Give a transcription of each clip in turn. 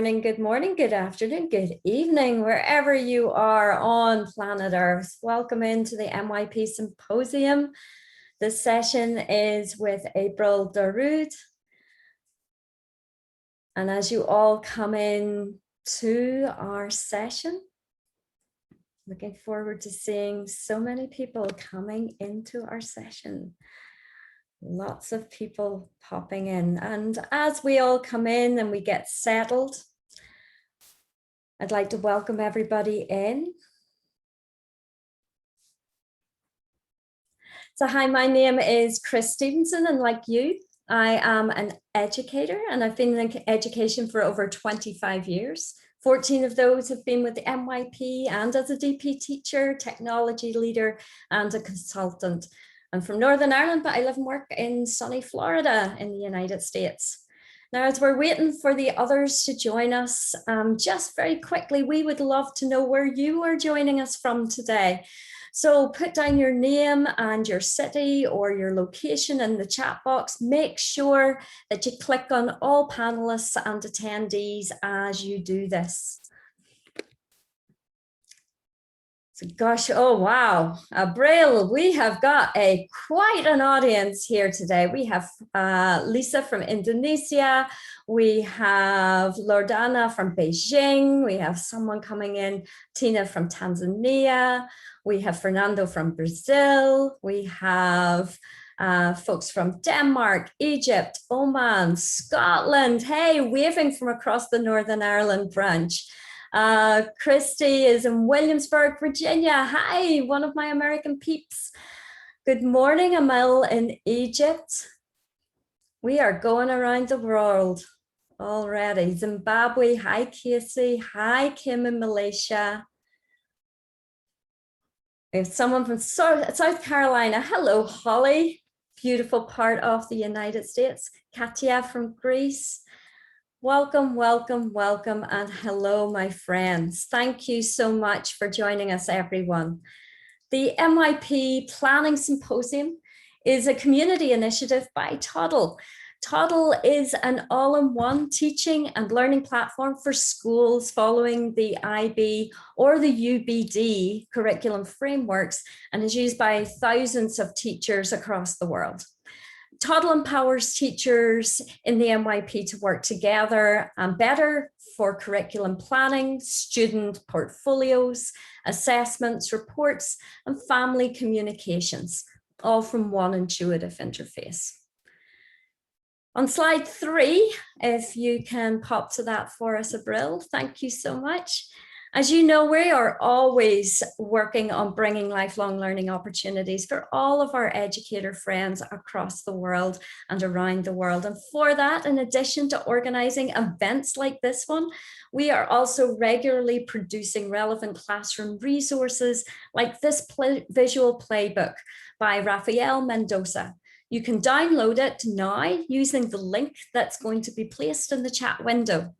morning, good afternoon, good evening, wherever you are on planet Earth. Welcome into the MYP Symposium. This session is with Abril Darude. And as you all come in to our session, looking forward to seeing so many people coming into our session. Lots of people popping in, and as we all come in and we get settled, I'd like to welcome everybody in. So hi, my name is Chris Stevenson, and like you, I am an educator, and I've been in education for over 25 years. 14 of those have been with the MYP and as a DP teacher, technology leader, and a consultant. I'm from Northern Ireland, but I live and work in sunny Florida in the United States. Now, as we're waiting for the others to join us, just very quickly, we would love to know where you are joining us from today. So put down your name and your city or your location in the chat box. Make sure that you click on all panelists and attendees as you do this. Gosh, oh wow, Abril, we have got quite an audience here today. We have Lisa from Indonesia, we have Lordana from Beijing, we have someone coming in, Tina from Tanzania, we have Fernando from Brazil, we have folks from Denmark, Egypt, Oman, Scotland, hey, waving from across the Northern Ireland branch. Christy is in Williamsburg, Virginia. Hi, one of my American peeps. Good morning, Emil in Egypt. We are going around the world already. Zimbabwe, hi Casey. Hi Kim in Malaysia. We have someone from South Carolina. Hello, Holly. Beautiful part of the United States. Katia from Greece. Welcome, welcome, welcome, and hello, my friends. Thank you so much for joining us, everyone. The MYP Planning Symposium is a community initiative by Toddle. Toddle is an all-in-one teaching and learning platform for schools following the IB or the UBD curriculum frameworks and is used by thousands of teachers across the world. Toddle empowers teachers in the MYP to work together and better for curriculum planning, student portfolios, assessments, reports, and family communications, all from one intuitive interface. On slide 3, if you can pop to that for us, Abril, thank you so much. As you know, we are always working on bringing lifelong learning opportunities for all of our educator friends across the world and around the world. And for that, in addition to organizing events like this one, we are also regularly producing relevant classroom resources like this visual playbook by Rafael Mendoza. You can download it now using the link that's going to be placed in the chat window.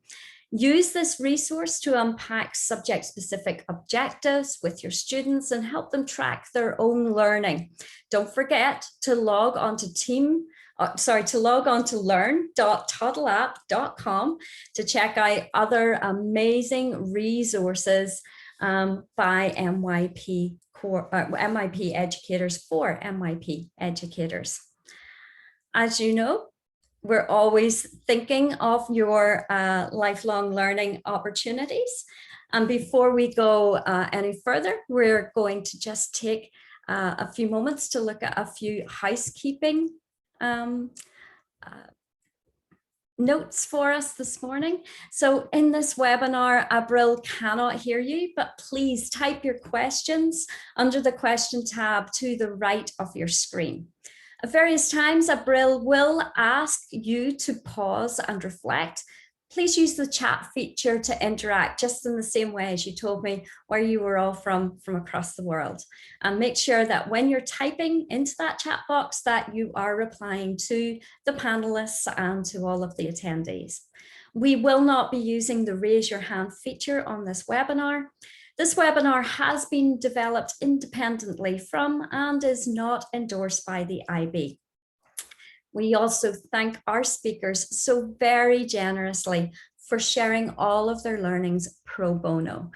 Use this resource to unpack subject-specific objectives with your students and help them track their own learning. Don't forget to log on to learn.toddleapp.com to check out other amazing resources by MYP educators for MYP educators. As you know, we're always thinking of your lifelong learning opportunities. And before we go any further, we're going to just take a few moments to look at a few housekeeping notes for us this morning. So in this webinar, Abril cannot hear you, but please type your questions under the question tab to the right of your screen. At various times, Abril will ask you to pause and reflect. Please use the chat feature to interact just in the same way as you told me where you were all from across the world. And make sure that when you're typing into that chat box that you are replying to the panelists and to all of the attendees. We will not be using the raise your hand feature on this webinar. This webinar has been developed independently from and is not endorsed by the IB. We also thank our speakers so very generously for sharing all of their learnings pro bono.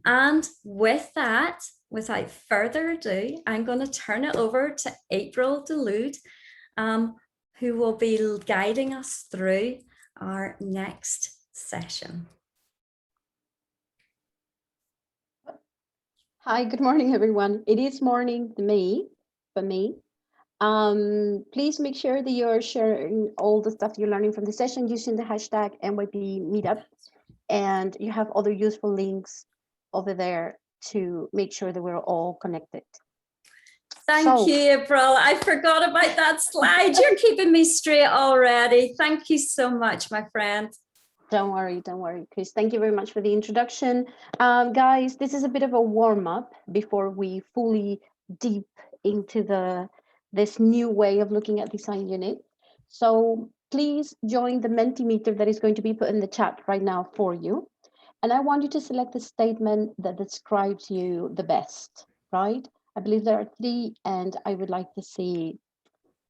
And with that, without further ado, I'm going to turn it over to Abril Delude, who will be guiding us through our next session. Hi, good morning, everyone. It is morning for me. Please make sure that you're sharing all the stuff you're learning from the session using the hashtag NYP Meetup, and you have other useful links over there to make sure that we're all connected. Thank you, Abril. I forgot about that slide. You're keeping me straight already. Thank you so much, my friend. Don't worry, Chris. Thank you very much for the introduction. Guys, this is a bit of a warm-up before we fully deep into this new way of looking at design unit. So please join the Mentimeter that is going to be put in the chat right now for you. And I want you to select the statement that describes you the best, right? I believe there are 3, and I would like to see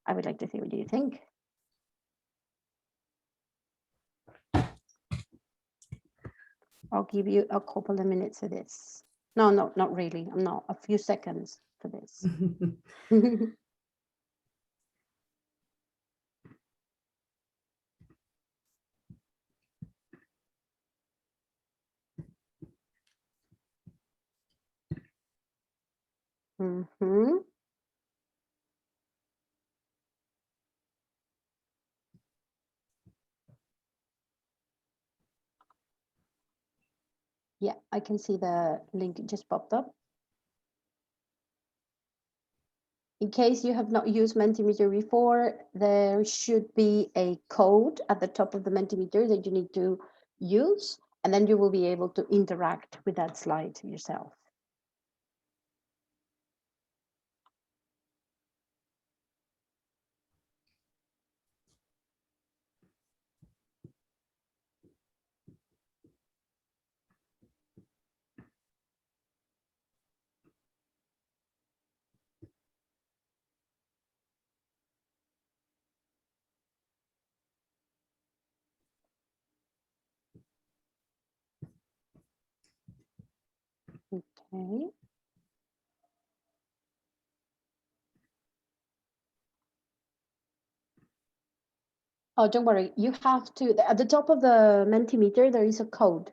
what do you think? I'll give you a couple of minutes for this. No, not really. I'm not. A few seconds for this. Mm-hmm. Yeah, I can see the link just popped up. In case you have not used Mentimeter before, there should be a code at the top of the Mentimeter that you need to use, and then you will be able to interact with that slide yourself. Okay. Oh, don't worry. You have to, at the top of the Mentimeter, there is a code,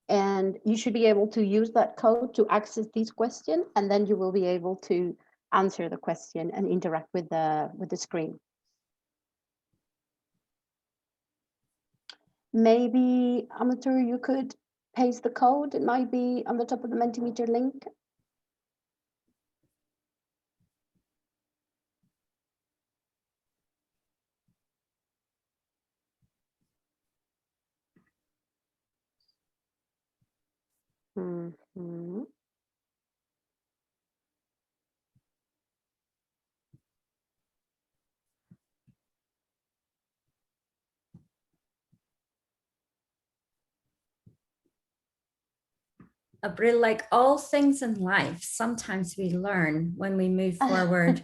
and you should be able to use that code to access this question, and then you will be able to answer the question and interact with the screen. Maybe, Amateur, you could paste the code. It might be on the top of the Mentimeter link. Mm-hmm. Abril, like all things in life, sometimes we learn when we move forward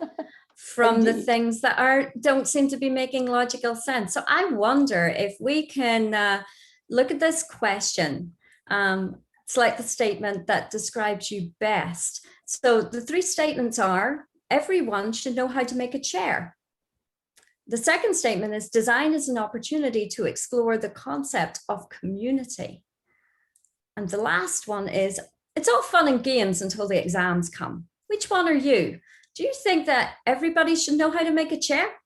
from the things that don't seem to be making logical sense. So I wonder if we can look at this question. Select the statement that describes you best. So the 3 statements are: everyone should know how to make a chair. The second statement is: design is an opportunity to explore the concept of community. And the last one is: it's all fun and games until the exams come. Which one are you? Do you think that everybody should know how to make a chair?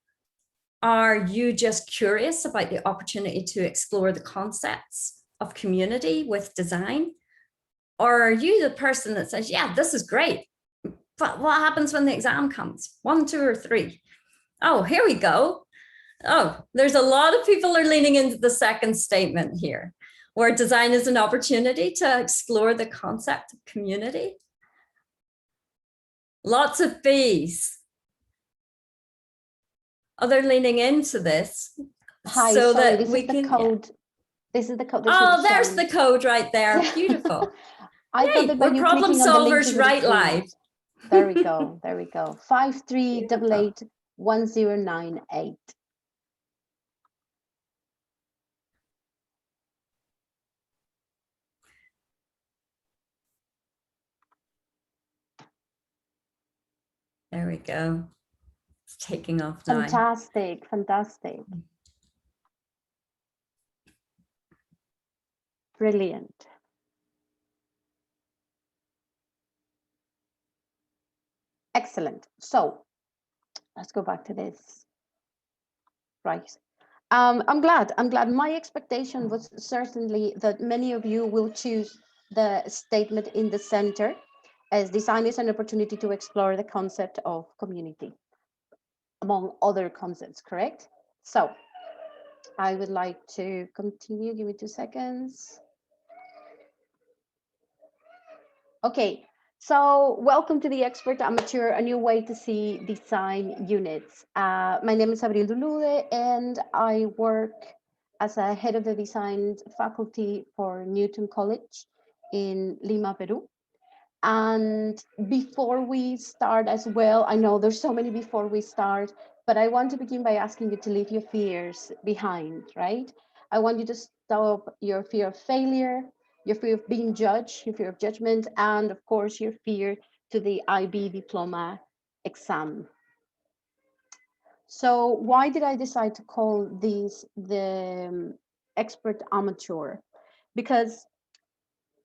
Are you just curious about the opportunity to explore the concepts of community with design? Or are you the person that says, yeah, this is great, but what happens when the exam comes? 1, 2, or 3? Oh, here we go. Oh, there's a lot of people are leaning into the second statement here, where design is an opportunity to explore the concept of community. Lots of B's. Oh, they're leaning into this. Hi, so sorry, that we can. Code. Yeah. This is the code. Oh, there's the code right there. Beautiful. Hey, we're problem solvers right live. There we go. There we go. 53881098. There we go. It's taking off now. Fantastic, fantastic. Brilliant. Excellent. So let's go back to this. Right. I'm glad. My expectation was certainly that many of you will choose the statement in the center as design is an opportunity to explore the concept of community, among other concepts, correct? So I would like to continue. Give me 2 seconds. Okay, so welcome to the Expert Amateur, a new way to see design units. My name is Abril Dulude, and I work as a head of the design faculty for Newton College in Lima, Peru. And before we start as well, I know there's so many before we start, but I want to begin by asking you to leave your fears behind, right? I want you to stop your fear of failure, your fear of being judged, your fear of judgment, and of course, your fear to the IB diploma exam. So why did I decide to call these the expert amateur? Because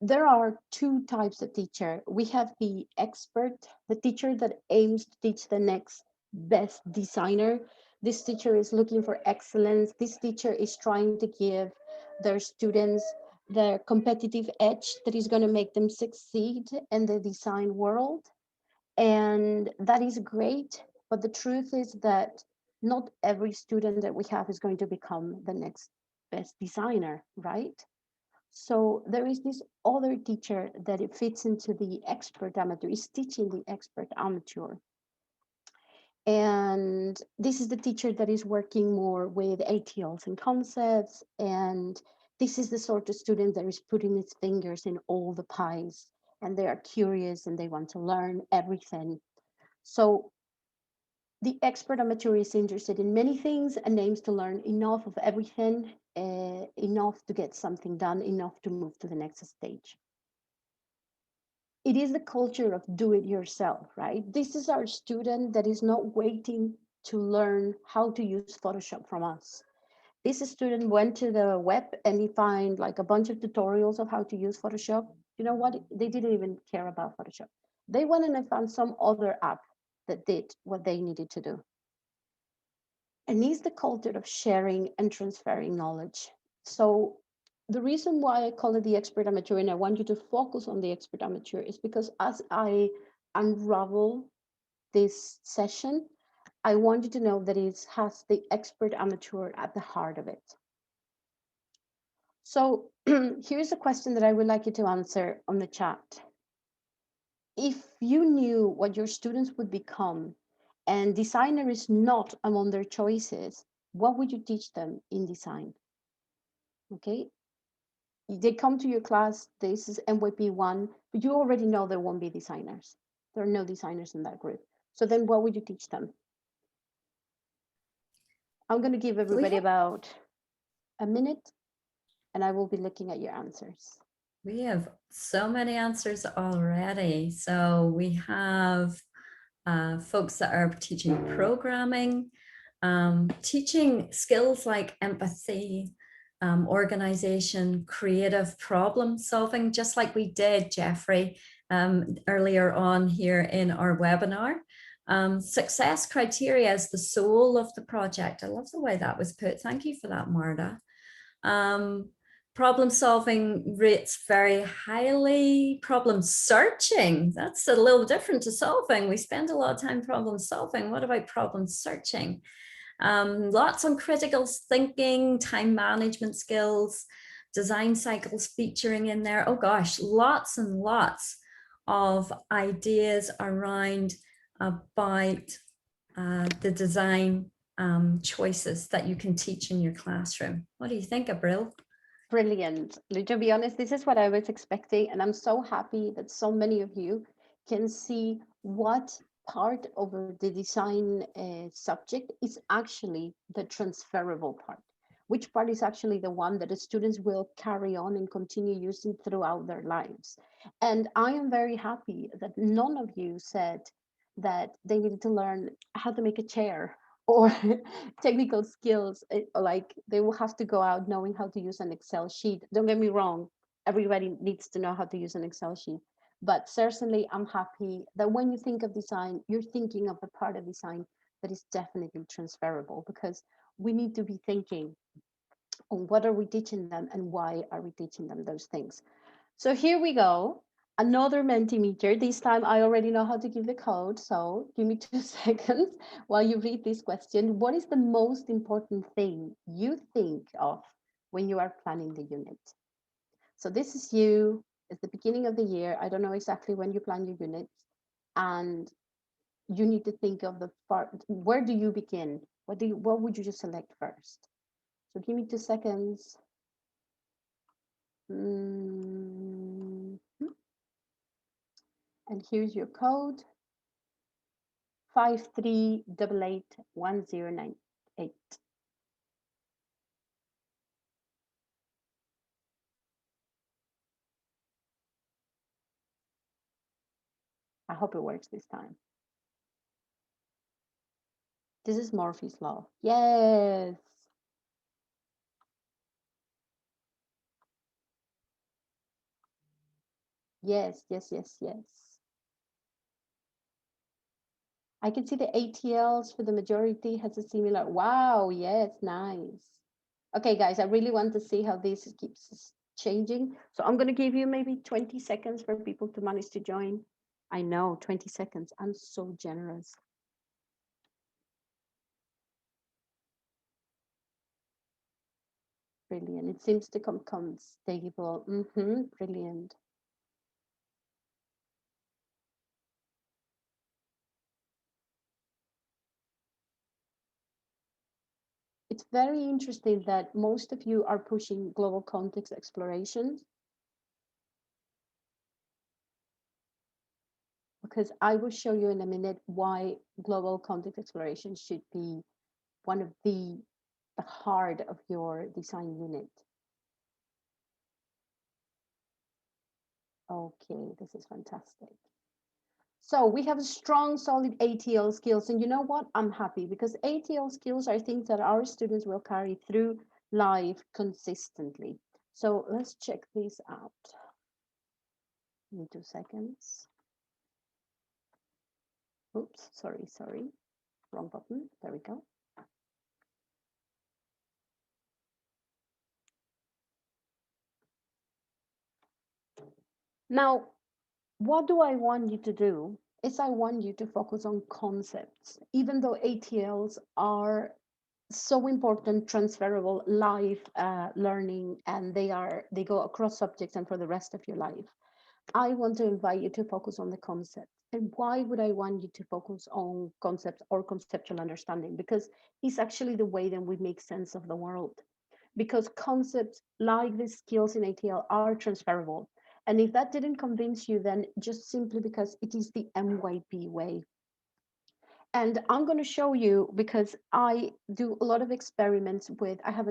there are two types of teacher. We have the expert, the teacher that aims to teach the next best designer. This teacher is looking for excellence. This teacher is trying to give their students the competitive edge that is going to make them succeed in the design world. And that is great. But the truth is that not every student that we have is going to become the next best designer, right? So there is this other teacher that it fits into the expert amateur, is teaching the expert amateur. And this is the teacher that is working more with ATLs and concepts. And this is the sort of student that is putting its fingers in all the pies, and they are curious and they want to learn everything. So the expert amateur is interested in many things and aims to learn enough of everything, enough to get something done, enough to move to the next stage. It is the culture of do it yourself, right? This is our student that is not waiting to learn how to use Photoshop from us. This student went to the web and he found like a bunch of tutorials of how to use Photoshop. You know what? They didn't even care about Photoshop. They went and found some other app that did what they needed to do. And it's the culture of sharing and transferring knowledge. So the reason why I call it the expert amateur, and I want you to focus on the expert amateur, is because as I unravel this session, I want you to know that it has the expert amateur at the heart of it. So here's a question that I would like you to answer on the chat. If you knew what your students would become and designer is not among their choices, what would you teach them in design? Okay, they come to your class, this is MVP1, but you already know there won't be designers. There are no designers in that group. So then what would you teach them? I'm going to give everybody about a minute and I will be looking at your answers. We have so many answers already. So we have folks that are teaching programming, teaching skills like empathy, organization, creative problem solving, just like we did, Jeffrey, earlier on here in our webinar. Success criteria is the soul of the project. I love the way that was put. Thank you for that, Marta. Problem solving rates very highly. Problem searching, that's a little different to solving. We spend a lot of time problem solving. What about problem searching? Lots on critical thinking, time management skills, design cycles featuring in there. Oh gosh, lots and lots of ideas around about the design choices that you can teach in your classroom. What do you think, Abril? Brilliant. To be honest, this is what I was expecting, and I'm so happy that so many of you can see what part of the design subject is actually the transferable part. Which part is actually the one that the students will carry on and continue using throughout their lives. And I am very happy that none of you said that they needed to learn how to make a chair or technical skills, like they will have to go out knowing how to use an Excel sheet. Don't get me wrong, everybody needs to know how to use an Excel sheet. But certainly, I'm happy that when you think of design, you're thinking of the part of design that is definitely transferable, because we need to be thinking on what are we teaching them and why are we teaching them those things. So here we go. Another Mentimeter. This time I already know how to give the code. So give me 2 seconds while you read this question. What is the most important thing you think of when you are planning the unit? So this is you. It's the beginning of the year. I don't know exactly when you plan your units. And you need to think of the part. Where do you begin? What would you just select first? So give me 2 seconds. And here's your code. 53881098. I hope it works this time. This is Murphy's Law. Yes. Yes, yes, yes, yes. I can see the ATLs for the majority has a similar. Wow, yes, nice. Okay, guys, I really want to see how this keeps changing. So I'm going to give you maybe 20 seconds for people to manage to join. I know, 20 seconds. I'm so generous. Brilliant. It seems to come stable. Brilliant. It's very interesting that most of you are pushing global context explorations, because I will show you in a minute why global context exploration should be one of the heart of your design unit. Okay, this is fantastic. So we have strong, solid ATL skills. And you know what? I'm happy, because ATL skills are things that our students will carry through life consistently. So let's check this out. Give me 2 seconds. Oops, sorry. Wrong button. There we go. Now, what do I want you to do? Is I want you to focus on concepts, even though ATLs are so important, transferable life learning, and they go across subjects and for the rest of your life. I want to invite you to focus on the concept. And why would I want you to focus on concepts or conceptual understanding? Because it's actually the way that we make sense of the world. Because concepts like the skills in ATL are transferable. And if that didn't convince you, then just simply because it is the MYP way. And I'm going to show you, because I do a lot of experiments with, I have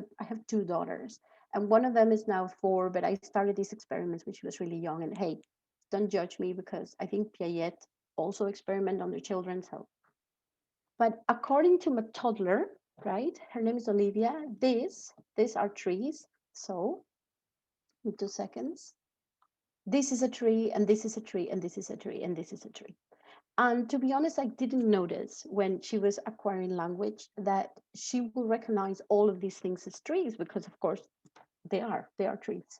2 daughters, and one of them is now 4, but I started these experiments when she was really young. And hey, don't judge me, because I think Piaget also experiment on their children. So, but according to my toddler, right? Her name is Olivia. These are trees. So, in 2 seconds, this is a tree, and this is a tree, and this is a tree, and this is a tree. And to be honest, I didn't notice when she was acquiring language that she will recognize all of these things as trees, because of course they are trees.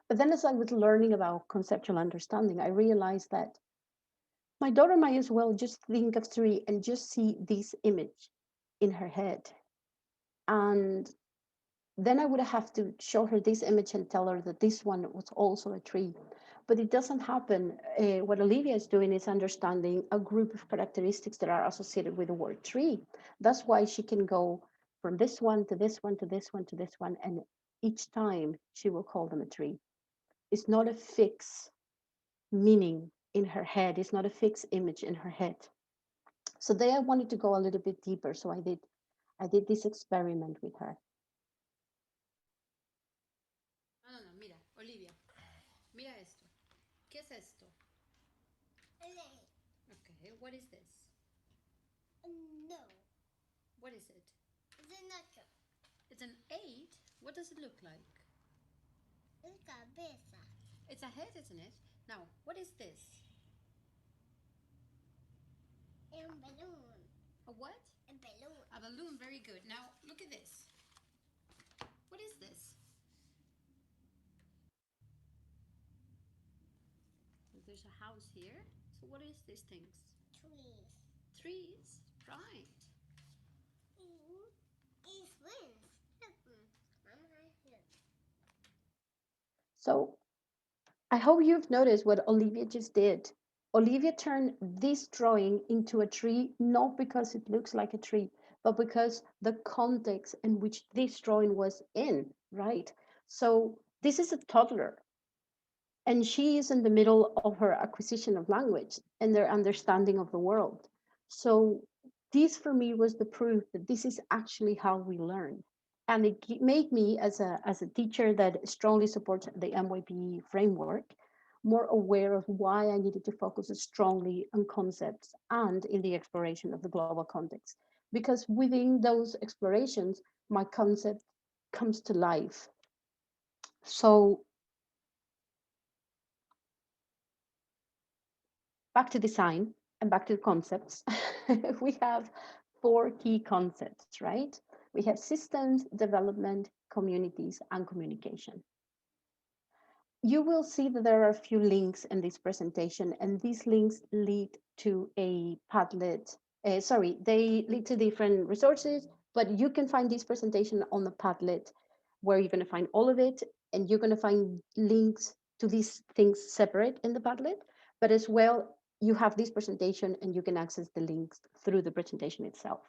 But then as I was learning about conceptual understanding, I realized that my daughter might as well just think of tree and just see this image in her head. And then I would have to show her this image and tell her that this one was also a tree. But it doesn't happen. What Olivia is doing is understanding a group of characteristics that are associated with the word tree. That's why she can go from this one to this one to this one to this one, and each time she will call them a tree. It's not a fixed meaning in her head. It's not a fixed image in her head. So there I wanted to go a little bit deeper. So I did this experiment with her. No, no, no, mira, Olivia, mira esto. ¿Qué es esto? Ok, is it? It's an 8? What does it look like? It's a head, isn't it? Now, what is this? A what? A balloon, very good. Now, look at this. What is this? There's a house here. So what is these things? Trees, right. So I hope you've noticed what Olivia just did. Olivia turned this drawing into a tree, not because it looks like a tree, but because the context in which this drawing was in, right? So this is a toddler, and she is in the middle of her acquisition of language and their understanding of the world. So this for me was the proof that this is actually how we learn. And it made me, as a teacher that strongly supports the MYP framework, more aware of why I needed to focus strongly on concepts and in the exploration of the global context. Because within those explorations, my concept comes to life. So back to design and back to concepts, we have four key concepts, right? We have systems, development, communities, and communication. You will see that there are a few links in this presentation, and these links lead to a Padlet. Sorry, they lead to different resources, but you can find this presentation on the Padlet, where you're going to find all of it, and you're going to find links to these things separate in the Padlet, but as well, you have this presentation and you can access the links through the presentation itself.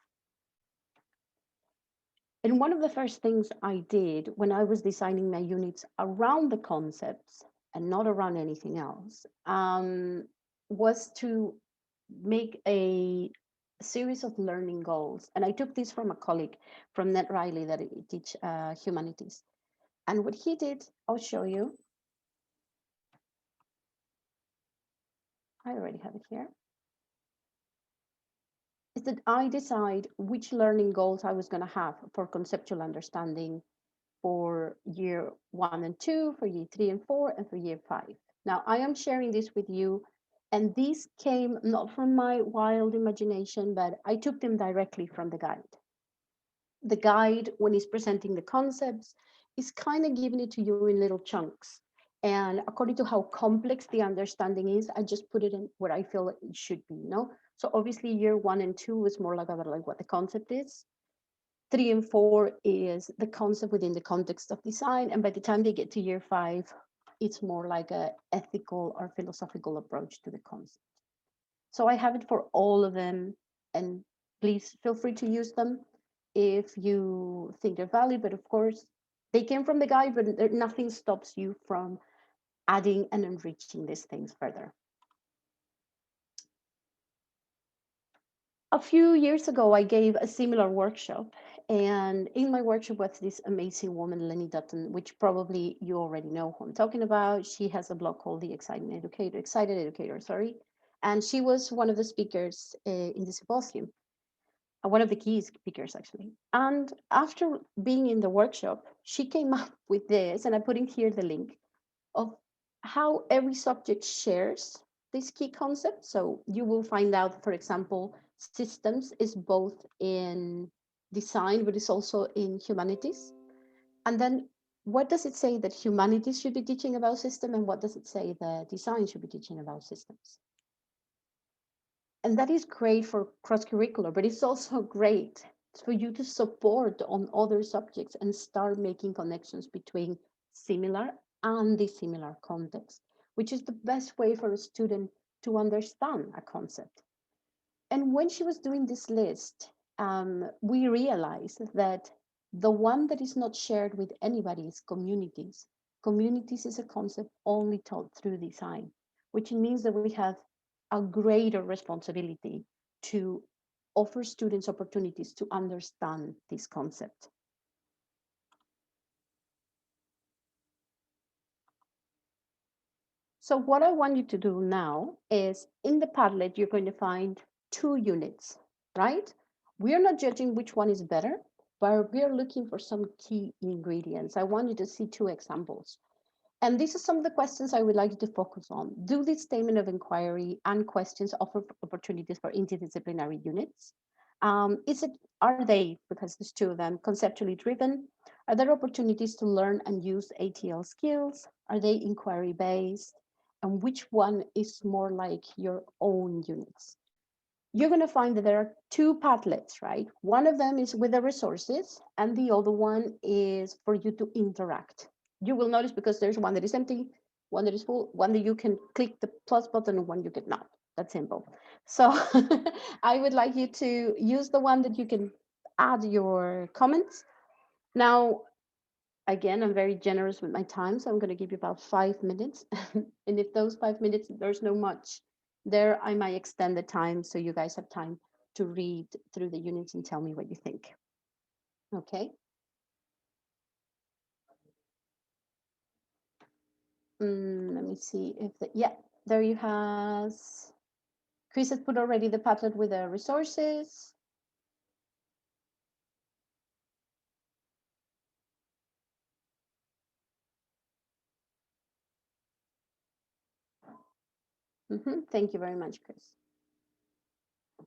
And one of the first things I did when I was designing my units around the concepts and not around anything else was to make a series of learning goals. And I took this from a colleague from Ned Riley that I teach humanities. And what he did, I'll show you. I already have it here. Is that I decide which learning goals I was going to have for conceptual understanding for year 1 and 2, for year 3 and 4, and for year 5. Now, I am sharing this with you, and these came not from my wild imagination, but I took them directly from the guide. The guide, when he's presenting the concepts, is kind of giving it to you in little chunks. And according to how complex the understanding is, I just put it in where I feel it should be, So obviously year 1 and 2 is more like about like what the concept is. 3 and 4 is the concept within the context of design. And by the time they get to year 5, it's more like a ethical or philosophical approach to the concept. So I have it for all of them, and please feel free to use them if you think they're valid. But of course, they came from the guide, but nothing stops you from adding and enriching these things further. A few years ago, I gave a similar workshop, and in my workshop was this amazing woman, Lenny Dutton, which probably you already know who I'm talking about. She has a blog called The Excited Educator, sorry. And she was one of the speakers in the symposium, one of the key speakers actually. And after being in the workshop, she came up with this, and I put in here the link of how every subject shares this key concept. So you will find out, for example, systems is both in design, but it's also in humanities. And then what does it say that humanities should be teaching about system, and what does it say that design should be teaching about systems? And that is great for cross-curricular, but it's also great for you to support on other subjects and start making connections between similar and dissimilar contexts, which is the best way for a student to understand a concept. And when she was doing this list, we realized that the one that is not shared with anybody is communities. Communities is a concept only taught through design, which means that we have a greater responsibility to offer students opportunities to understand this concept. So what I want you to do now is in the Padlet, you're going to find two units, right? We are not judging which one is better, but we are looking for some key ingredients. I want you to see two examples. And these are some of the questions I would like you to focus on. Do this statement of inquiry and questions offer opportunities for interdisciplinary units? Are they, because there's two of them, conceptually driven? Are there opportunities to learn and use ATL skills? Are they inquiry based? And which one is more like your own units? You're going to find that there are two Padlets, right? One of them is with the resources, and the other one is for you to interact. You will notice because there's one that is empty, one that is full, one that you can click the plus button, and one you cannot. That's simple. So I would like you to use the one that you can add your comments. Now, again, I'm very generous with my time, so I'm going to give you about 5 minutes. And if those 5 minutes, there's no much there, I might extend the time so you guys have time to read through the units and tell me what you think. Okay. Let me see if yeah, there you has. Chris has put already the Padlet with the resources. Thank you very much, Chris.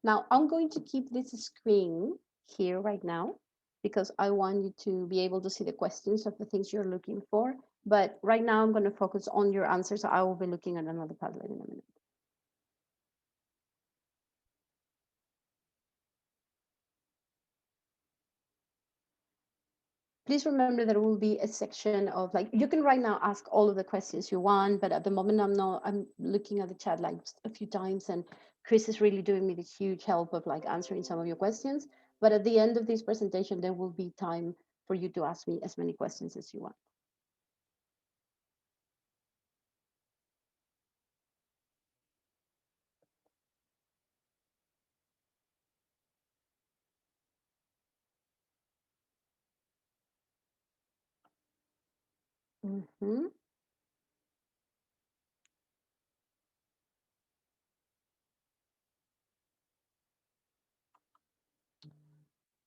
Now I'm going to keep this screen here right now because I want you to be able to see the questions of the things you're looking for. But right now I'm going to focus on your answers. So I will be looking at another Padlet in a minute. Please remember there will be a section of like, you can right now ask all of the questions you want, but at the moment I'm looking at the chat like a few times, and Chris is really doing me this huge help of like answering some of your questions. But at the end of this presentation, there will be time for you to ask me as many questions as you want.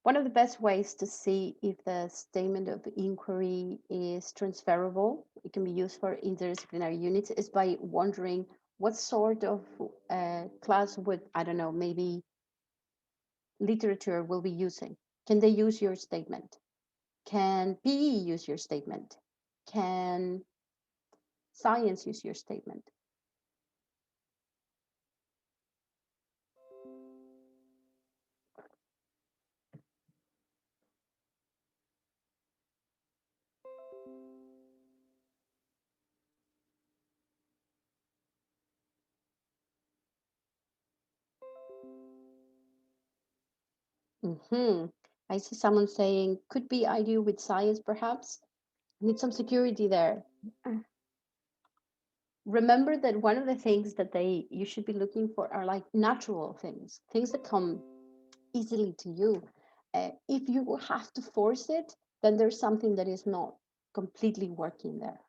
One of the best ways to see if the statement of inquiry is transferable, it can be used for interdisciplinary units, is by wondering what sort of class would, I don't know, maybe literature will be using. Can they use your statement? Can PE use your statement? Can science use your statement? I see someone saying, could be ideal with science, perhaps. Need some security there. Remember that one of the things that you should be looking for are like natural things that come easily to you. If you have to force it, then there's something that is not completely working there.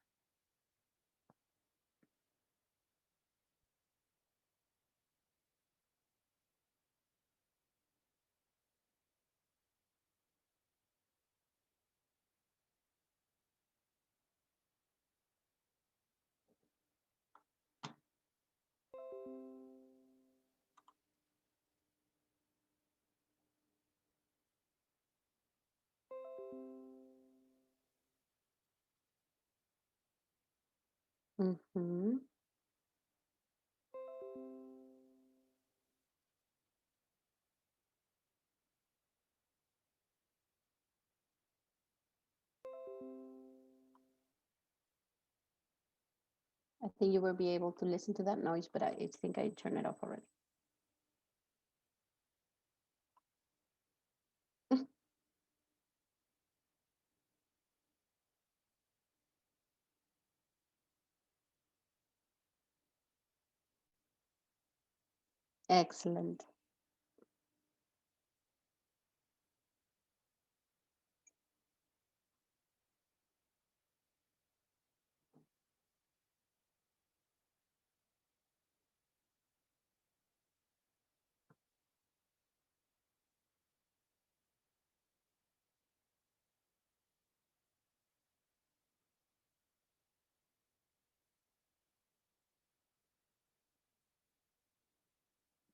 Mm-hmm. I think you will be able to listen to that noise, but I think I turned it off already. Excellent.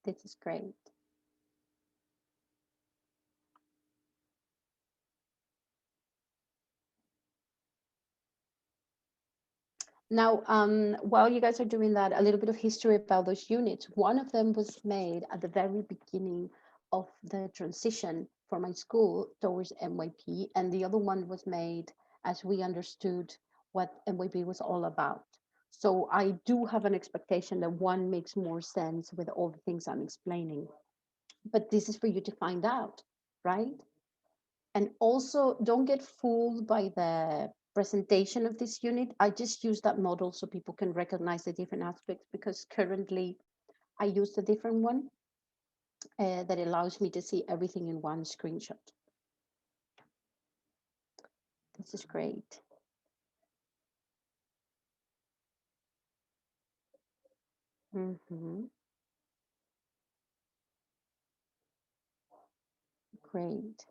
This is great. Now, while you guys are doing that, a little bit of history about those units. One of them was made at the very beginning of the transition for my school towards MYP, and the other one was made as we understood what MYP was all about. So I do have an expectation that one makes more sense with all the things I'm explaining. But this is for you to find out, right? And also, don't get fooled by the presentation of this unit. I just use that model so people can recognize the different aspects, because currently I use a different one that allows me to see everything in one screenshot. This is great. Great.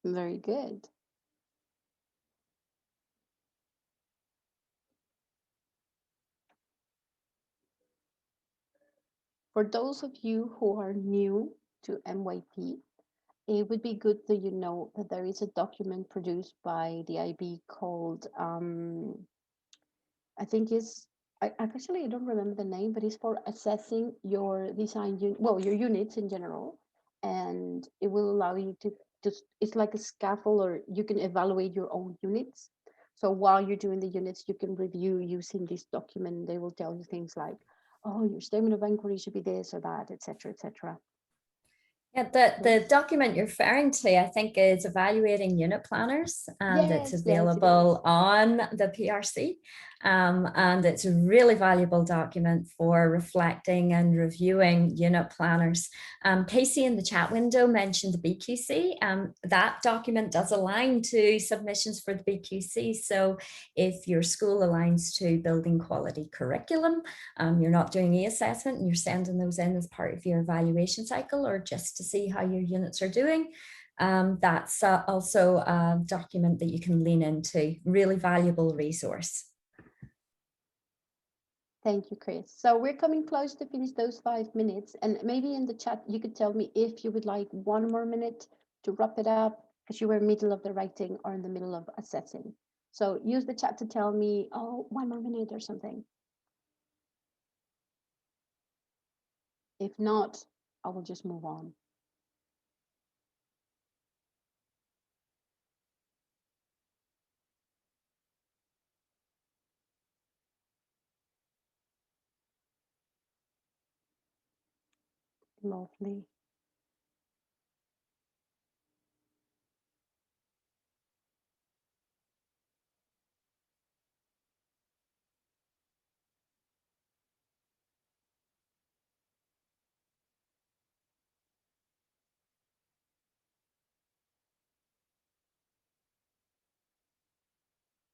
Very good. For those of you who are new to MYP, it would be good that you know that there is a document produced by the IB called, I think it's, I don't remember the name, but it's for assessing your design, your units in general. And it will allow you to just, it's like a scaffold, or you can evaluate your own units. So while you're doing the units, you can review using this document. They will tell you things like, oh, your statement of inquiry should be this or that, etc., etc. Yeah, the document you're referring to, I think, is evaluating unit planners, and it's Yes, yes, it is. available on the PRC. And it's a really valuable document for reflecting and reviewing unit planners. Casey in the chat window mentioned the BQC. That document does align to submissions for the BQC. So if your school aligns to building quality curriculum, you're not doing e-assessment and you're sending those in as part of your evaluation cycle, or just to see how your units are doing, that's also a document that you can lean into. Really valuable resource. Thank you, Chris. So we're coming close to finish those 5 minutes, and maybe in the chat you could tell me if you would like 1 more minute to wrap it up, because you were middle of the writing or in the middle of assessing. So use the chat to tell me, oh, 1 more minute or something. If not, I will just move on. Lovely.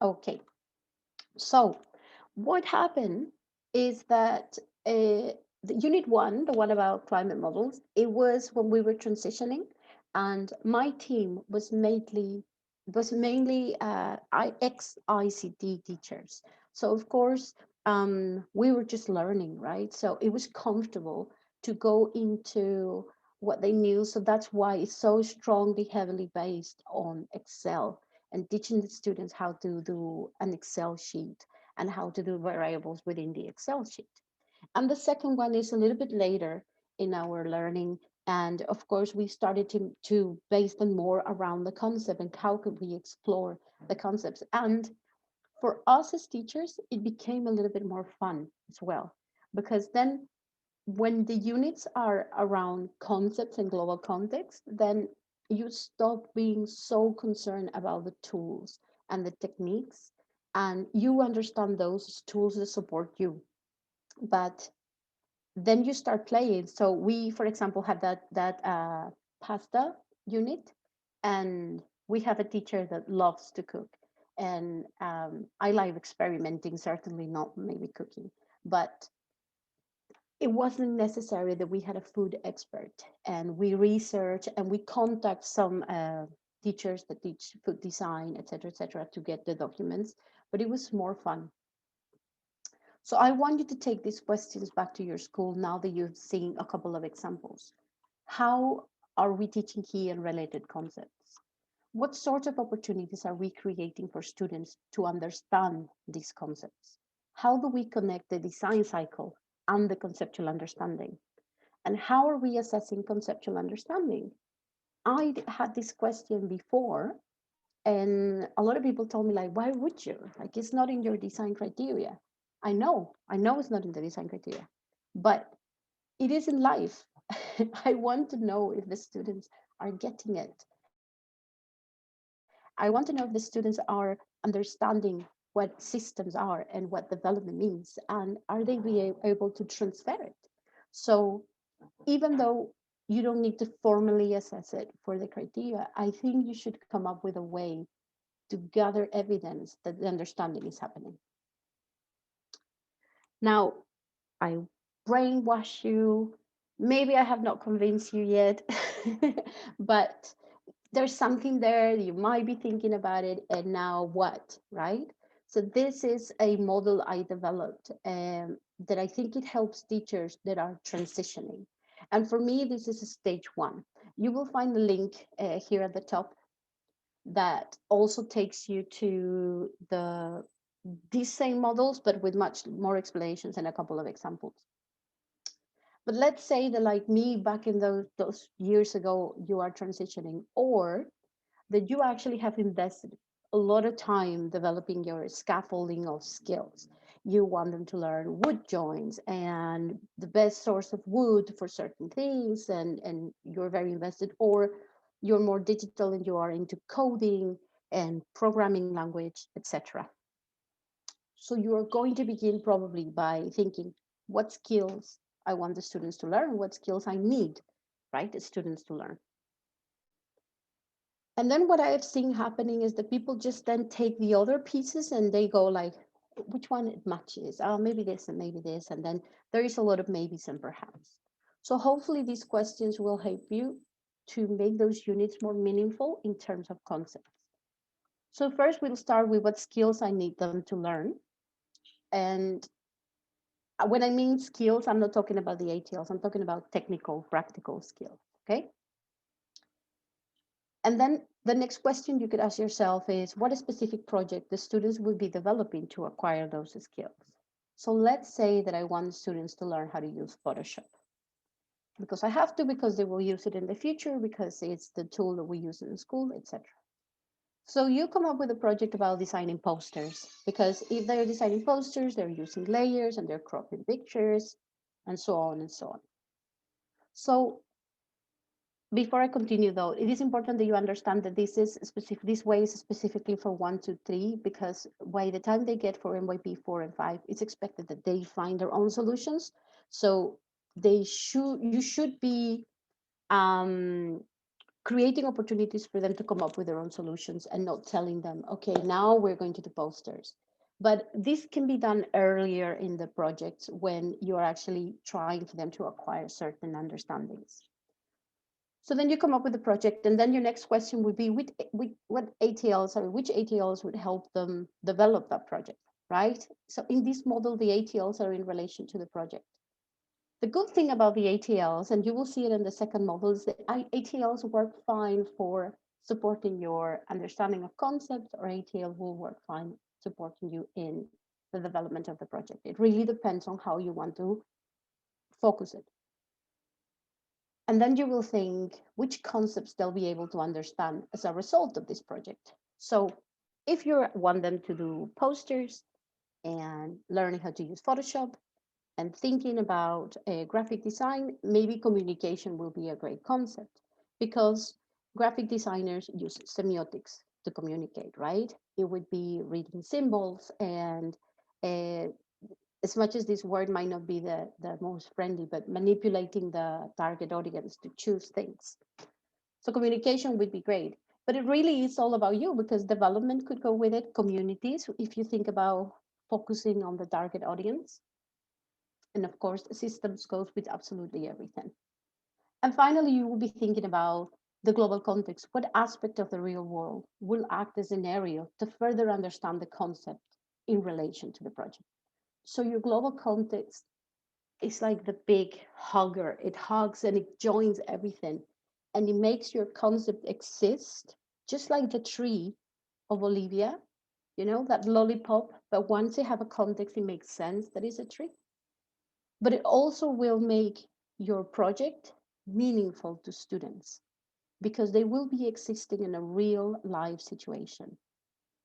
Okay, so what happened is that the unit 1, the one about climate models, it was when we were transitioning, and my team was mainly ex-ICT teachers. So of course, we were just learning, right? So it was comfortable to go into what they knew. So that's why it's so strongly, heavily based on Excel, and teaching the students how to do an Excel sheet and how to do variables within the Excel sheet. And the second one is a little bit later in our learning. And of course, we started to base them more around the concept and how could we explore the concepts. And for us as teachers, it became a little bit more fun as well, because then when the units are around concepts and global context, then you stop being so concerned about the tools and the techniques, and you understand those tools that support you. But then you start playing. So we, for example, had that pasta unit, and we have a teacher that loves to cook, and I like experimenting. Certainly not maybe cooking, but it wasn't necessary that we had a food expert, and we research and we contact some teachers that teach food design, etc., to get the documents, but it was more fun. So I want you to take these questions back to your school now that you've seen a couple of examples. How are we teaching key and related concepts? What sort of opportunities are we creating for students to understand these concepts? How do we connect the design cycle and the conceptual understanding? And how are we assessing conceptual understanding? I had this question before, and a lot of people told me, like, why would you? Like, it's not in your design criteria. I know it's not in the design criteria, but it is in life. I want to know if the students are getting it. I want to know if the students are understanding what systems are and what development means, and are they able to transfer it? So even though you don't need to formally assess it for the criteria, I think you should come up with a way to gather evidence that the understanding is happening. Now, I brainwash you. Maybe I have not convinced you yet, but there's something there. You might be thinking about it, and now what, right? So this is a model I developed that I think it helps teachers that are transitioning. And for me, this is a stage one. You will find the link here at the top that also takes you to these same models, but with much more explanations and a couple of examples. But let's say that, like me, back in those years ago, you are transitioning, or that you actually have invested a lot of time developing your scaffolding of skills. You want them to learn wood joints and the best source of wood for certain things, and you're very invested, or you're more digital and you are into coding and programming language, etc. So you are going to begin probably by thinking, what skills I want the students to learn, what skills I need, right, the students to learn. And then what I have seen happening is that people just then take the other pieces and they go like, which one it matches? Oh, maybe this and maybe this. And then there is a lot of maybes and perhaps. So hopefully these questions will help you to make those units more meaningful in terms of concepts. So first we'll start with what skills I need them to learn. And when I mean skills, I'm not talking about the ATLs, I'm talking about technical, practical skills, okay? And then the next question you could ask yourself is, what specific project the students will be developing to acquire those skills? So let's say that I want students to learn how to use Photoshop. Because I have to, because they will use it in the future, because it's the tool that we use in school, etc. So you come up with a project about designing posters, because if they're designing posters, they're using layers and they're cropping pictures and so on and so on. So before I continue though, it is important that you understand that this way is specifically for 1, 2, 3, because by the time they get for MYP 4 and 5, it's expected that they find their own solutions. So you should be creating opportunities for them to come up with their own solutions and not telling them, okay, now we're going to do posters. But this can be done earlier in the projects when you're actually trying for them to acquire certain understandings. So then you come up with a project, and then your next question would be, which ATLs would help them develop that project, right? So in this model, the ATLs are in relation to the project. The good thing about the ATLs, and you will see it in the second model, is that ATLs work fine for supporting your understanding of concepts, or ATL will work fine supporting you in the development of the project. It really depends on how you want to focus it. And then you will think which concepts they'll be able to understand as a result of this project. So if you want them to do posters and learning how to use Photoshop and thinking about graphic design, maybe communication will be a great concept, because graphic designers use semiotics to communicate, right? It would be reading symbols, and as much as this word might not be the most friendly, but manipulating the target audience to choose things. So communication would be great, but it really is all about you, because development could go with it, communities, if you think about focusing on the target audience. And of course, systems goes with absolutely everything. And finally, you will be thinking about the global context. What aspect of the real world will act as an area to further understand the concept in relation to the project? So your global context is like the big hugger. It hugs and it joins everything. And it makes your concept exist, just like the tree of Olivia, you know, that lollipop. But once you have a context, it makes sense that it's a tree. But it also will make your project meaningful to students because they will be existing in a real life situation.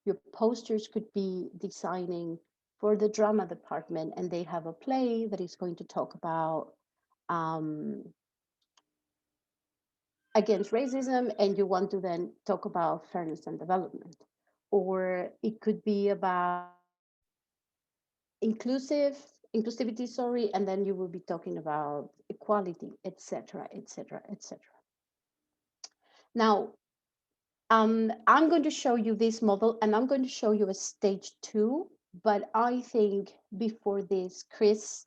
Your posters could be designing for the drama department and they have a play that is going to talk about um, against racism, and you want to then talk about fairness and development. Or it could be about inclusivity, sorry, and then you will be talking about equality, etc., etc., etc. Now, I'm going to show you this model and I'm going to show you a stage 2, but I think before this, Chris,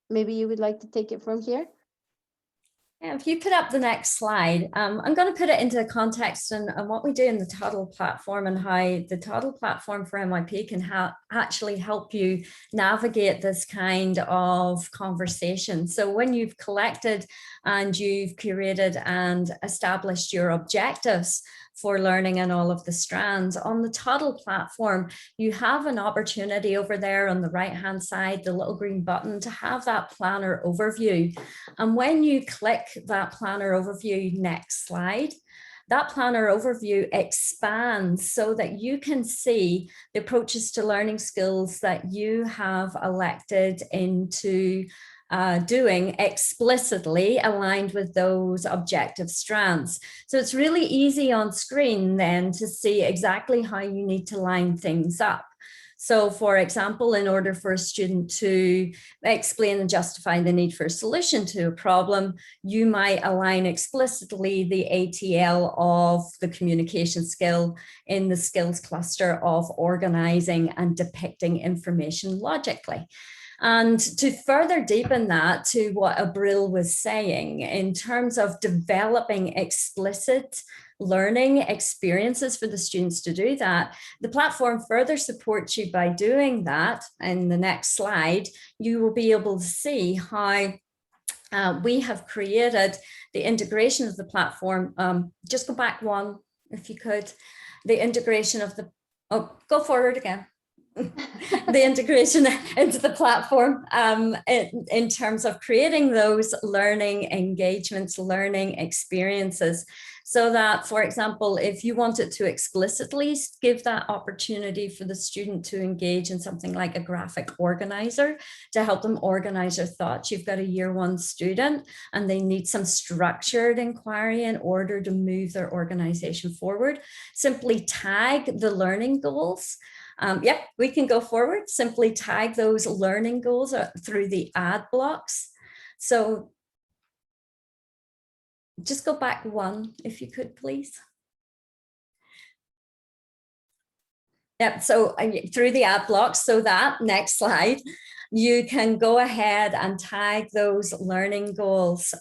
maybe you would like to take it from here? Yeah, if you put up the next slide, I'm going to put it into context and what we do in the Toddle platform and how the Toddle platform for MYP can actually help you navigate this kind of conversation. So when you've collected and you've curated and established your objectives for learning in all of the strands on the Toddle platform, you have an opportunity over there on the right-hand side, the little green button, to have that planner overview. And when you click that planner overview, next slide, that planner overview expands so that you can see the approaches to learning skills that you have elected into doing explicitly aligned with those objective strands. So it's really easy on screen then to see exactly how you need to line things up. So for example, in order for a student to explain and justify the need for a solution to a problem, you might align explicitly the ATL of the communication skill in the skills cluster of organizing and depicting information logically. And to further deepen that to what Abril was saying in terms of developing explicit learning experiences for the students to do that, the platform further supports you by doing that. In the next slide, you will be able to see how we have created the integration of the platform. Just go back one, if you could. The integration of the, go forward again. The integration into the platform in terms of creating those learning engagements, learning experiences, so that, for example, if you wanted to explicitly give that opportunity for the student to engage in something like a graphic organizer to help them organize their thoughts, you've got a year 1 student and they need some structured inquiry in order to move their organization forward, simply tag the learning goals. Yep, we can go forward, simply tag those learning goals through the add blocks. So just go back one, if you could, please. Yep, so through the add blocks, so that, next slide, you can go ahead and tag those learning goals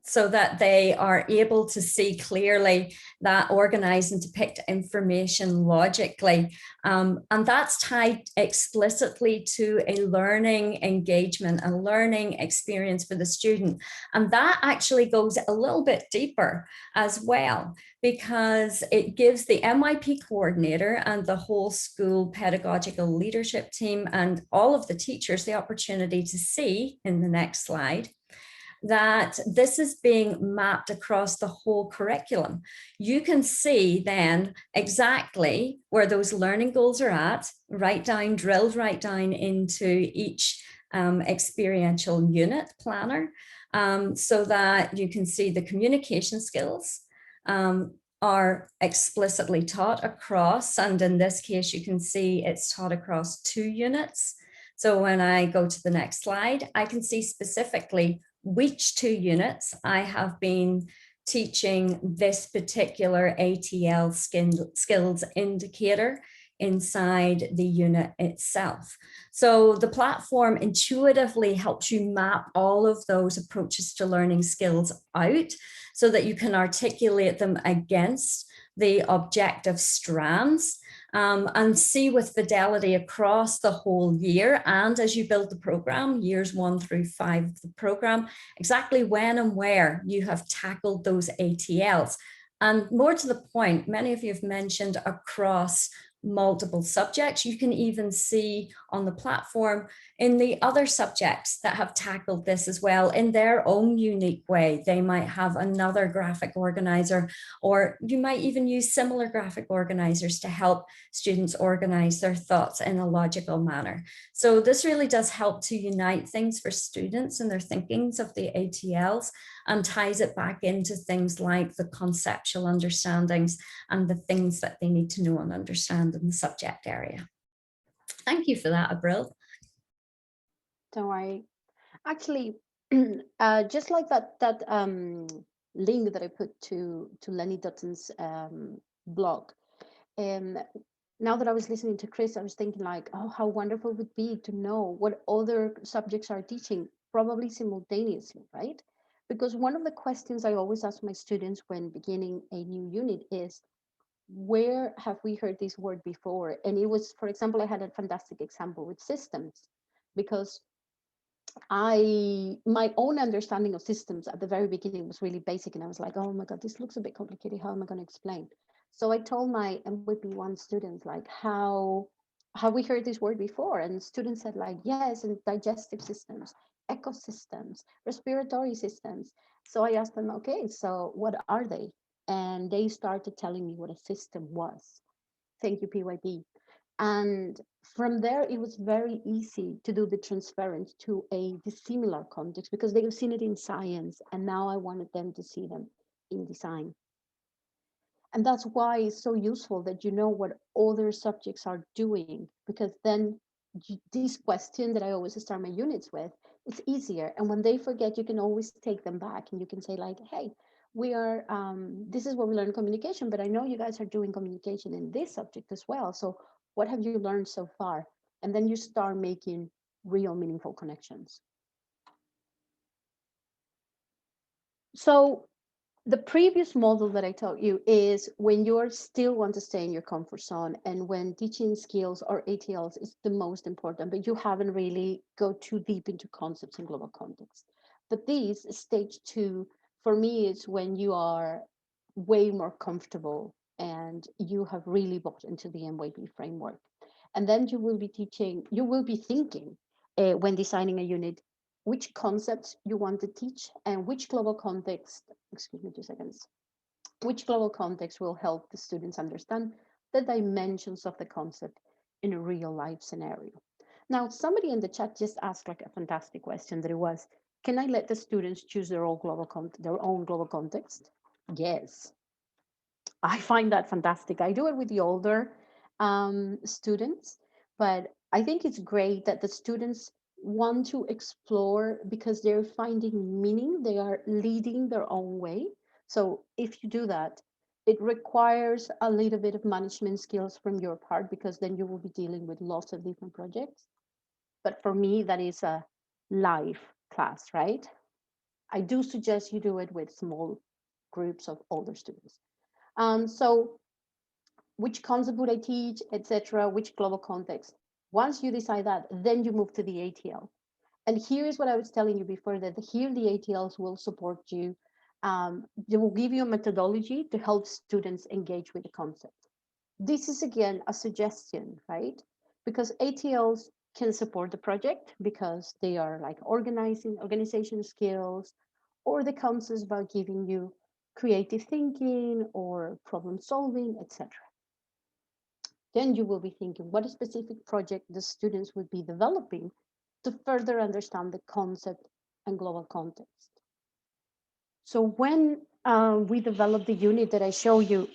so that they are able to see clearly that organize and depict information logically. And that's tied explicitly to a learning engagement, a learning experience for the student. And that actually goes a little bit deeper as well, because it gives the MYP coordinator and the whole school pedagogical leadership team and all of the teachers the opportunity to see in the next slide that this is being mapped across the whole curriculum. You can see then exactly where those learning goals are at, drilled right down into each experiential unit planner, so that you can see the communication skills are explicitly taught across, and in this case, you can see it's taught across 2 units. So when I go to the next slide, I can see specifically which 2 units I have been teaching this particular ATL skills indicator inside the unit itself. So the platform intuitively helps you map all of those approaches to learning skills out so that you can articulate them against the objective strands and see with fidelity across the whole year. And as you build the program, years 1 through 5 of the program, exactly when and where you have tackled those ATLs. And more to the point, many of you have mentioned across multiple subjects. You can even see on the platform in the other subjects that have tackled this as well in their own unique way. They might have another graphic organizer, or you might even use similar graphic organizers to help students organize their thoughts in a logical manner. So this really does help to unite things for students and their thinkings of the ATLs, and ties it back into things like the conceptual understandings and the things that they need to know and understand in the subject area. Thank you for that, Abril. Don't worry. Actually, just like that link that I put to Lenny Dutton's blog, now that I was listening to Chris, I was thinking like, oh, how wonderful it would be to know what other subjects are teaching, probably simultaneously, right? Because one of the questions I always ask my students when beginning a new unit is, where have we heard this word before? And it was, for example, I had a fantastic example with systems, because my own understanding of systems at the very beginning was really basic, and I was like, oh my God, this looks a bit complicated. How am I going to explain? So I told my MVP1 students, like, how have we heard this word before? And students said like, yes, and digestive systems, ecosystems, respiratory systems. So I asked them, okay, so what are they? And they started telling me what a system was. Thank you, PYB. And from there, it was very easy to do the transference to a dissimilar context, because they've seen it in science, and now I wanted them to see them in design. And that's why it's so useful that you know what other subjects are doing, because then this question that I always start my units with, it's easier. And when they forget, you can always take them back and you can say like, hey, we are, this is what we learn communication, but I know you guys are doing communication in this subject as well. So what have you learned so far? And then you start making real meaningful connections. So the previous model that I taught you is when you still want to stay in your comfort zone, and when teaching skills or ATLs is the most important, but you haven't really go too deep into concepts in global context. But this stage 2, for me, is when you are way more comfortable and you have really bought into the MYB framework. And then you will be thinking when designing a unit, which concepts you want to teach and which global context, excuse me 2 seconds, which global context will help the students understand the dimensions of the concept in a real life scenario. Now, somebody in the chat just asked like a fantastic question, that it was, can I let the students choose their own global context? Yes, I find that fantastic. I do it with the older students, but I think it's great that the students want to explore because they're finding meaning. They are leading their own way. So if you do that, it requires a little bit of management skills from your part, because then you will be dealing with lots of different projects. But for me, that is a live class, right? I do suggest you do it with small groups of older students. So which concept would I teach, etc., which global context? Once you decide that, then you move to the ATL. And here is what I was telling you before, that here the ATLs will support you. They will give you a methodology to help students engage with the concept. This is again a suggestion, right? Because ATLs can support the project because they are like organization skills, or the concepts about giving you creative thinking or problem solving, etc. Then you will be thinking what specific project the students would be developing to further understand the concept and global context. So when we developed the unit that I show you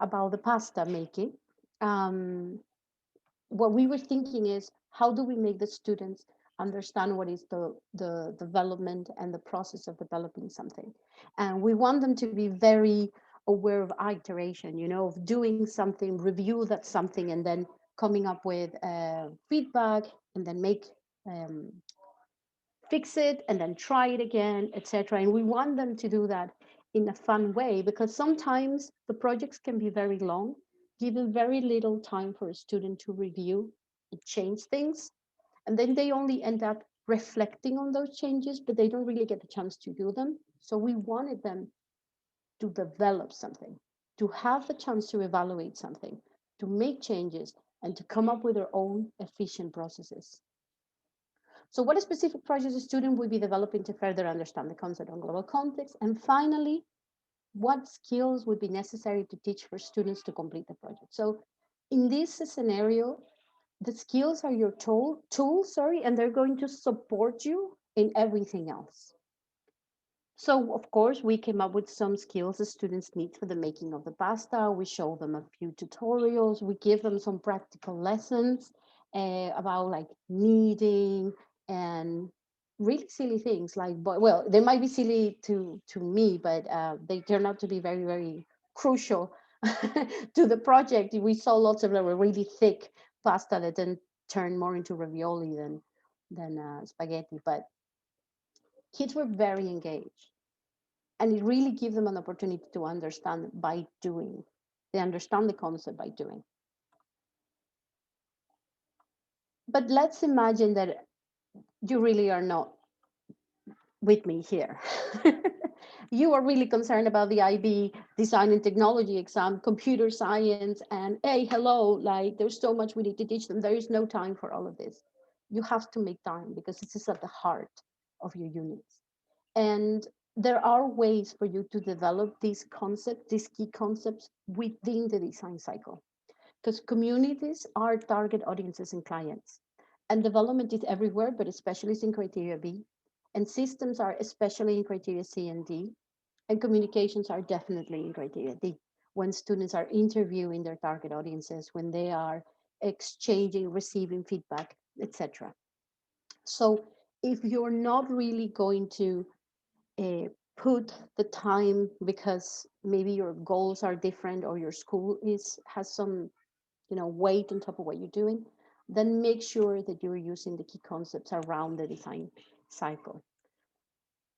about the pasta making, what we were thinking is, how do we make the students understand what is the development and the process of developing something? And we want them to be very aware of iteration, of doing something, review that something, and then coming up with feedback and then fix it and then try it again, etc. And we want them to do that in a fun way, because sometimes the projects can be very long, given very little time for a student to review and change things. And then they only end up reflecting on those changes, but they don't really get the chance to do them. So we wanted them to develop something, to have the chance to evaluate something, to make changes, and to come up with their own efficient processes. So what specific projects a student will be developing to further understand the concept on global context? And finally, what skills would be necessary to teach for students to complete the project? So in this scenario, the skills are your tools, and they're going to support you in everything else. So of course, we came up with some skills the students need for the making of the pasta. We show them a few tutorials. We give them some practical lessons about like kneading and really silly things like, well, they might be silly to me, but they turn out to be very, very crucial to the project. We saw lots of really thick pasta that then turned more into ravioli than spaghetti, but kids were very engaged. And it really gives them an opportunity to understand by doing. They understand the concept by doing. But let's imagine that you really are not with me here. You are really concerned about the IB design and technology exam, computer science, and hey, hello, like there's so much we need to teach them. There is no time for all of this. You have to make time because this is at the heart of your units. And there are ways for you to develop these concepts, these key concepts within the design cycle. Because communities are target audiences and clients. And development is everywhere, but especially in criteria B. And systems are especially in criteria C and D. And communications are definitely in criteria D. When students are interviewing their target audiences, when they are exchanging, receiving feedback, etc. So if you're not really going to put the time because maybe your goals are different or your school has some weight on top of what you're doing, then make sure that you're using the key concepts around the design cycle.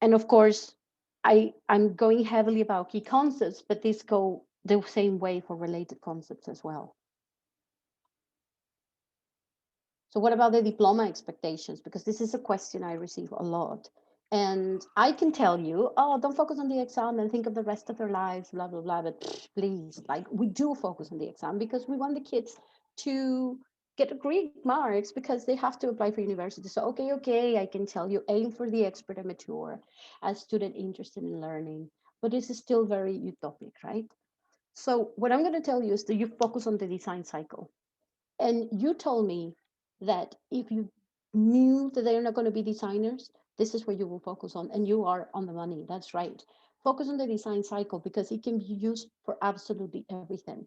And of course, I'm going heavily about key concepts, but these go the same way for related concepts as well. So what about the diploma expectations? Because this is a question I receive a lot. And I can tell you, oh, don't focus on the exam and think of the rest of their lives, blah, blah, blah. But please, like we do focus on the exam because we want the kids to get great marks because they have to apply for university. So, okay, I can tell you, aim for the expert and mature as student interested in learning. But this is still very utopic, right? So what I'm going to tell you is that you focus on the design cycle. And you told me that if you knew that they're not going to be designers, this is what you will focus on, and you are on the money. That's right. Focus on the design cycle because it can be used for absolutely everything.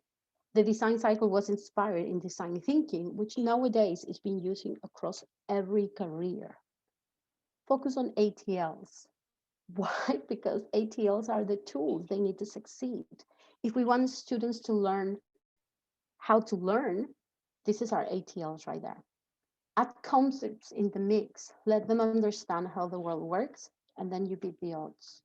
The design cycle was inspired in design thinking, which nowadays is being used across every career. Focus on ATLs. Why? Because ATLs are the tools they need to succeed. If we want students to learn how to learn, this is our ATLs right there. Add concepts in the mix. Let them understand how the world works, and then you beat the odds.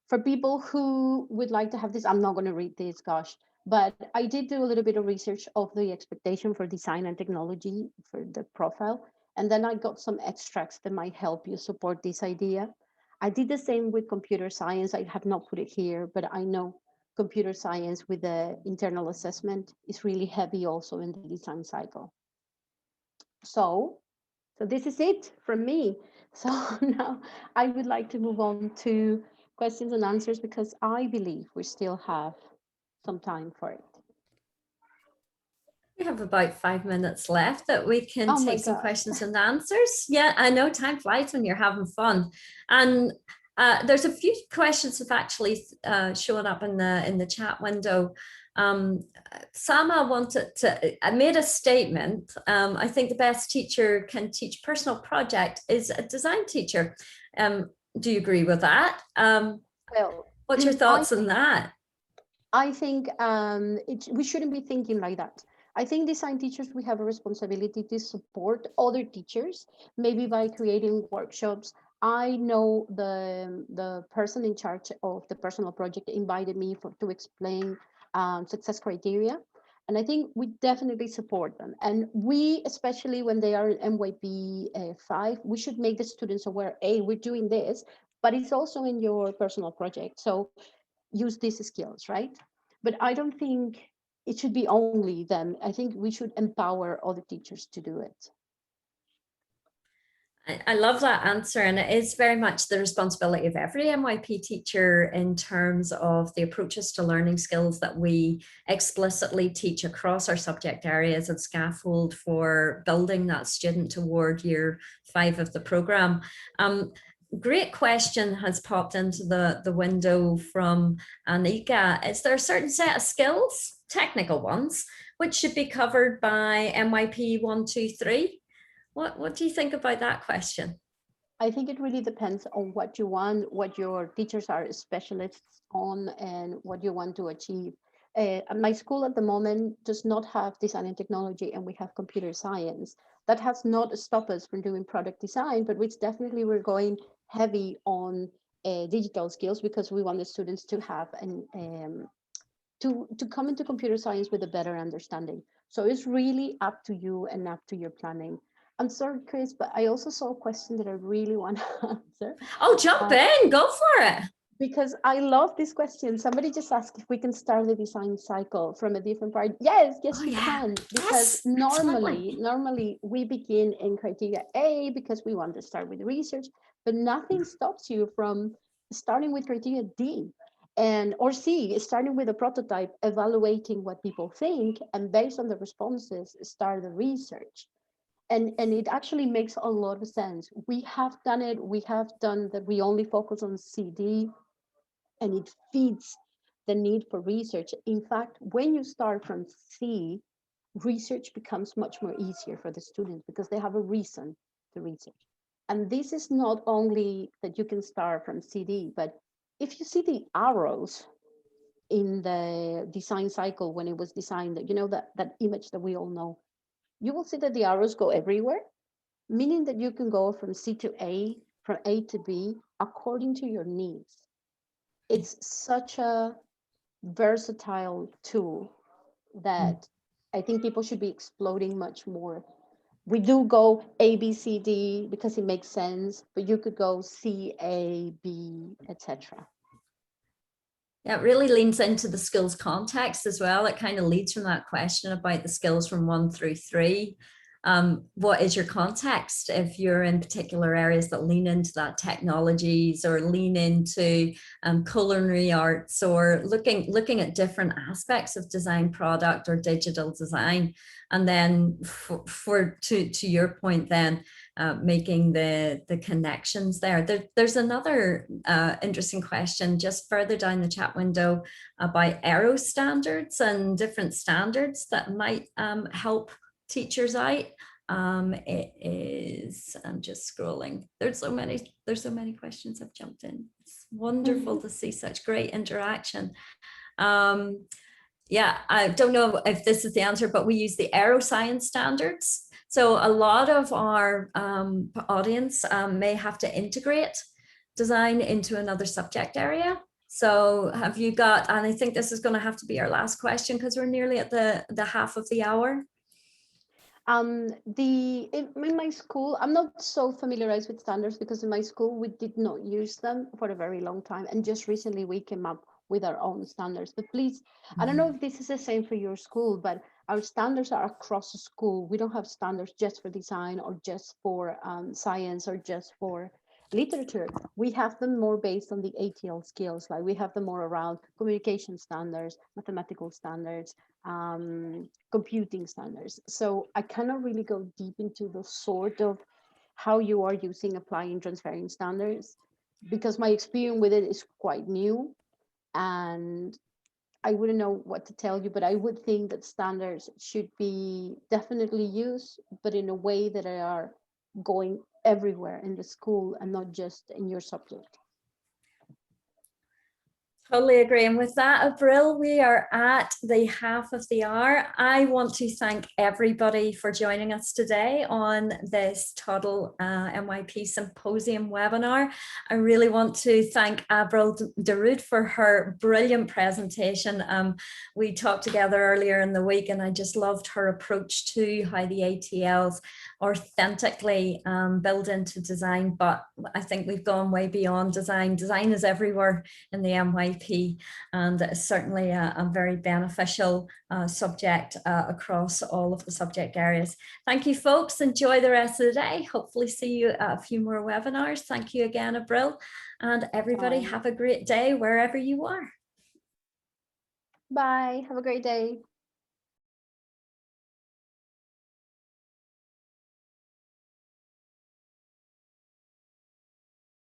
For people who would like to have this, I'm not going to read this, gosh, but I did do a little bit of research of the expectation for design and technology for the profile, and then I got some extracts that might help you support this idea. I did the same with computer science. I have not put it here, but I know computer science with the internal assessment is really heavy also in the design cycle. So this is it from me. So now I would like to move on to questions and answers because I believe we still have some time for it. We have about 5 minutes left that we can take some questions and answers. Yeah, I know time flies when you're having fun. And there's a few questions have actually shown up in the chat window. Sama wanted to, I made a statement. I think the best teacher can teach personal project is a design teacher. Do you agree with that? Well, what's your thoughts on that? I think we shouldn't be thinking like that. I think design teachers, we have a responsibility to support other teachers, maybe by creating workshops. I know the person in charge of the personal project invited me to explain success criteria. And I think we definitely support them. And we, especially when they are in MYP 5, we should make the students aware, hey, we're doing this, but it's also in your personal project. So use these skills, right? But I don't think it should be only them. I think we should empower other teachers to do it. I love that answer, and it is very much the responsibility of every MYP teacher in terms of the approaches to learning skills that we explicitly teach across our subject areas and scaffold for building that student toward year 5 of the programme. Great question has popped into the window from Anika. Is there a certain set of skills, technical ones, which should be covered by MYP 1, 2, 3? What do you think about that question? I think it really depends on what you want, what your teachers are specialists on, and what you want to achieve. My school at the moment does not have design and technology, and we have computer science. That has not stopped us from doing product design, but which definitely we're going heavy on digital skills, because we want the students to have to come into computer science with a better understanding. So it's really up to you and up to your planning. I'm sorry, Chris, but I also saw a question that I really want to answer. Oh, jump in, go for it. Because I love this question. Somebody just asked if we can start the design cycle from a different part. Yes, we can. Because normally we begin in criteria A because we want to start with research, but nothing stops you from starting with criteria D or C, starting with a prototype, evaluating what people think, and based on the responses, start the research. And it actually makes a lot of sense. We have done it. We have done that. We only focus on CD, and it feeds the need for research. In fact, when you start from C, research becomes much more easier for the students because they have a reason to research. And this is not only that you can start from CD, but if you see the arrows in the design cycle when it was designed, that image that we all know, you will see that the arrows go everywhere, meaning that you can go from C to A, from A to B, according to your needs. It's such a versatile tool that I think people should be exploding much more. We do go A, B, C, D because it makes sense, but you could go C, A, B, etc. Yeah, it really leans into the skills context as well. It kind of leads from that question about the skills from 1 through 3. What is your context if you're in particular areas that lean into that technologies or lean into culinary arts or looking at different aspects of design product or digital design, and then to your point then making the connections there. There's another interesting question just further down the chat window about aero standards and different standards that might help teachers out. It is, I'm just scrolling. There's so many questions have jumped in. It's wonderful to see such great interaction. Yeah, I don't know if this is the answer, but we use the aeroscience standards. So a lot of our audience may have to integrate design into another subject area. So have you got, and I think this is going to have to be our last question because we're nearly at the half of the hour. In my school, I'm not so familiarized with standards because in my school we did not use them for a very long time, and just recently we came up with our own standards. But please, I don't know if this is the same for your school, but our standards are across the school. We don't have standards just for design or just for science or just for literature. We have them more based on the ATL skills. Like we have them more around communication standards, mathematical standards, computing standards. So I cannot really go deep into the sort of how you are using, applying, transferring standards, because my experience with it is quite new, and I wouldn't know what to tell you, but I would think that standards should be definitely used, but in a way that they are going everywhere in the school and not just in your subject. Totally agree. And with that, Abril, we are at the half of the hour. I want to thank everybody for joining us today on this Toddle MYP Symposium webinar. I really want to thank Abril Darude for her brilliant presentation. We talked together earlier in the week, and I just loved her approach to how the ATLs authentically build into design. But I think we've gone way beyond design. Design is everywhere in the MYP, and it's certainly a very beneficial subject across all of the subject areas. Thank you, folks. Enjoy the rest of the day. Hopefully see you at a few more webinars. Thank you again, Abril, and everybody Bye. have a great day wherever you are. Bye. Have a great day.